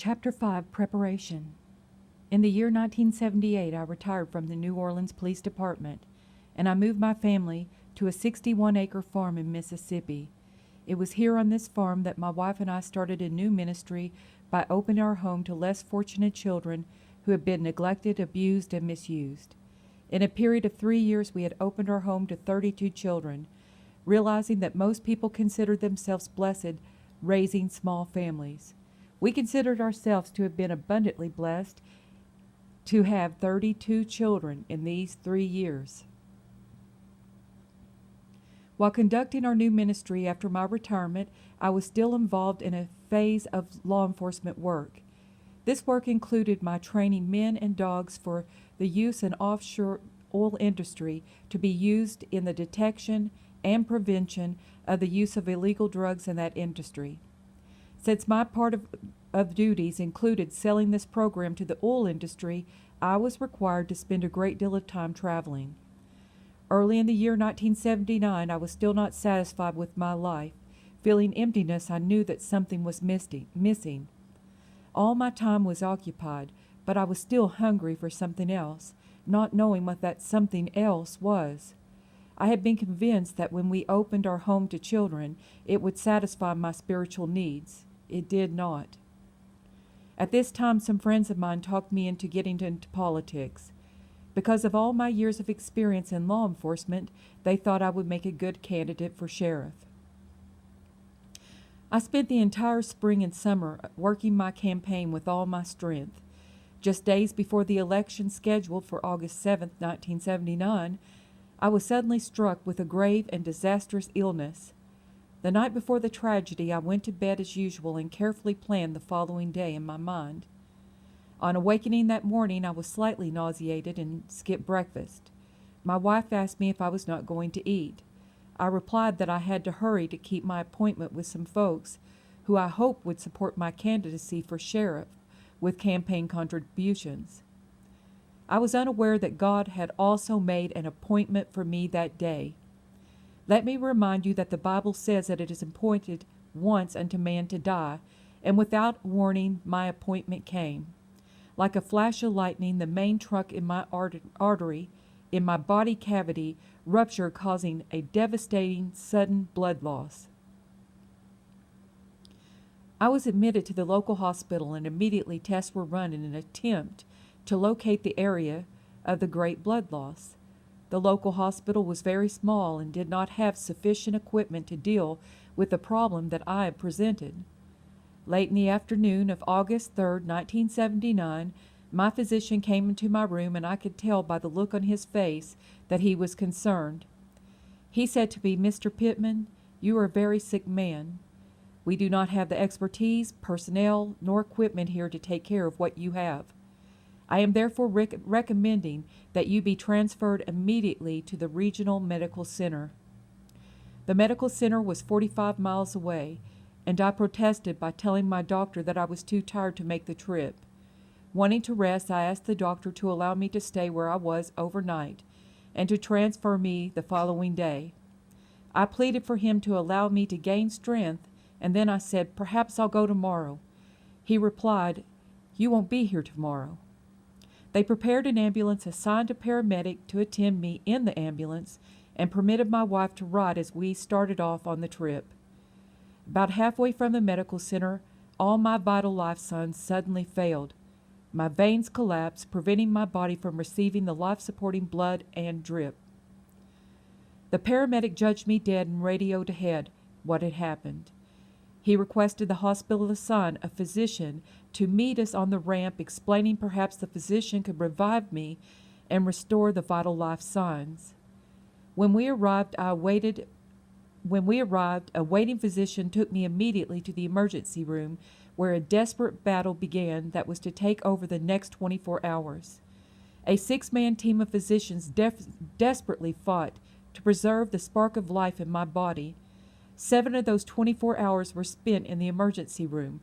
Chapter 5 Preparation. In the year 1978, I retired from the New Orleans Police Department, and I moved my family to a 61-acre farm in Mississippi. It was here on this farm that my wife and I started a new ministry by opening our home to less fortunate children who had been neglected, abused, and misused. In a period of 3 years, we had opened our home to 32 children, realizing that most people considered themselves blessed raising small families. We considered ourselves to have been abundantly blessed to have 32 children in these 3 years. While conducting our new ministry after my retirement, I was still involved in a phase of law enforcement work. This work included my training men and dogs for the use in offshore oil industry to be used in the detection and prevention of the use of illegal drugs in that industry. Since my part of duties included selling this program to the oil industry, I was required to spend a great deal of time traveling. Early in the year 1979, I was still not satisfied with my life. Feeling emptiness, I knew that something was missing. All my time was occupied, but I was still hungry for something else, not knowing what that something else was. I had been convinced that when we opened our home to children, it would satisfy my spiritual needs. It did not. At this time, some friends of mine talked me into getting into politics. Because of all my years of experience in law enforcement, they thought I would make a good candidate for sheriff. I spent the entire spring and summer working my campaign with all my strength. Just days before the election scheduled for August 7, 1979, I was suddenly struck with a grave and disastrous illness. The night before the tragedy, I went to bed as usual and carefully planned the following day in my mind. On awakening that morning, I was slightly nauseated and skipped breakfast. My wife asked me if I was not going to eat. I replied that I had to hurry to keep my appointment with some folks who I hoped would support my candidacy for sheriff with campaign contributions. I was unaware that God had also made an appointment for me that day. Let me remind you that the Bible says that it is appointed once unto man to die, and without warning my appointment came. Like a flash of lightning, the main trunk in my artery in my body cavity ruptured, causing a devastating sudden blood loss. I was admitted to the local hospital, and immediately tests were run in an attempt to locate the area of the great blood loss. The local hospital was very small and did not have sufficient equipment to deal with the problem that I had presented. Late in the afternoon of August 3, 1979, my physician came into my room, and I could tell by the look on his face that he was concerned. He said to me, "Mr. Pittman, you are a very sick man. We do not have the expertise, personnel, nor equipment here to take care of what you have. I am therefore recommending that you be transferred immediately to the regional medical center." The medical center was 45 miles away, and I protested by telling my doctor that I was too tired to make the trip. Wanting to rest, I asked the doctor to allow me to stay where I was overnight and to transfer me the following day. I pleaded for him to allow me to gain strength, and then I said, "Perhaps I'll go tomorrow." He replied, "You won't be here tomorrow." They prepared an ambulance, assigned a paramedic to attend me in the ambulance, and permitted my wife to ride as we started off on the trip. About halfway from the medical center, all my vital life signs suddenly failed. My veins collapsed, preventing my body from receiving the life-supporting blood and drip. The paramedic judged me dead and radioed ahead what had happened. He requested the hospital assign a physician to meet us on the ramp, explaining perhaps the physician could revive me and restore the vital life signs. When we arrived, a waiting physician took me immediately to the emergency room, where a desperate battle began that was to take over the next 24 hours. A 6-man team of physicians desperately fought to preserve the spark of life in my body. 7 of those 24 hours were spent in the emergency room,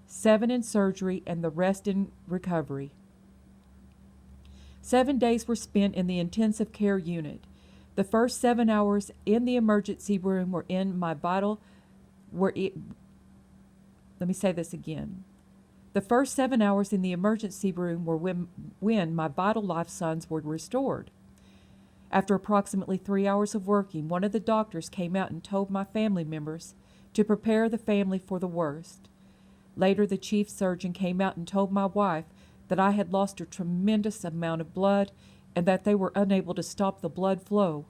7 in surgery, and the rest in recovery. 7 days were spent in the intensive care unit. The first 7 hours in the emergency room were let me say this again. The first 7 hours in the emergency room were when my vital life signs were restored. After approximately 3 hours of working, one of the doctors came out and told my family members to prepare the family for the worst. Later, the chief surgeon came out and told my wife that I had lost a tremendous amount of blood and that they were unable to stop the blood flow.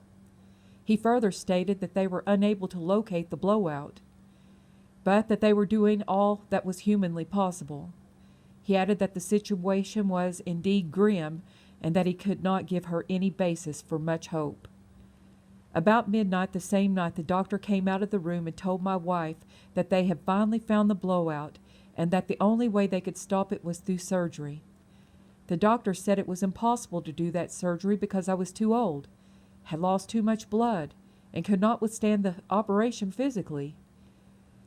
He further stated that they were unable to locate the blowout, but that they were doing all that was humanly possible. He added that the situation was indeed grim and that he could not give her any basis for much hope. About midnight the same night, the doctor came out of the room and told my wife that they had finally found the blowout and that the only way they could stop it was through surgery. The doctor said it was impossible to do that surgery because I was too old, had lost too much blood, and could not withstand the operation physically.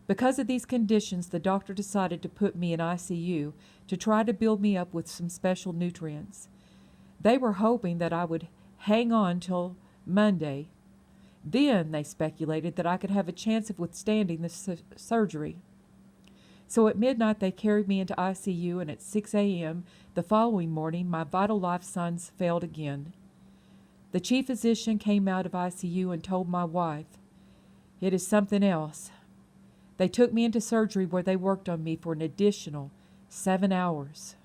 Because of these conditions, the doctor decided to put me in ICU to try to build me up with some special nutrients. They were hoping that I would hang on till Monday. Then they speculated that I could have a chance of withstanding the surgery. So at midnight they carried me into ICU, and at 6 a.m. the following morning my vital life signs failed again. The chief physician came out of ICU and told my wife, "It is something else." They took me into surgery where they worked on me for an additional 7 hours.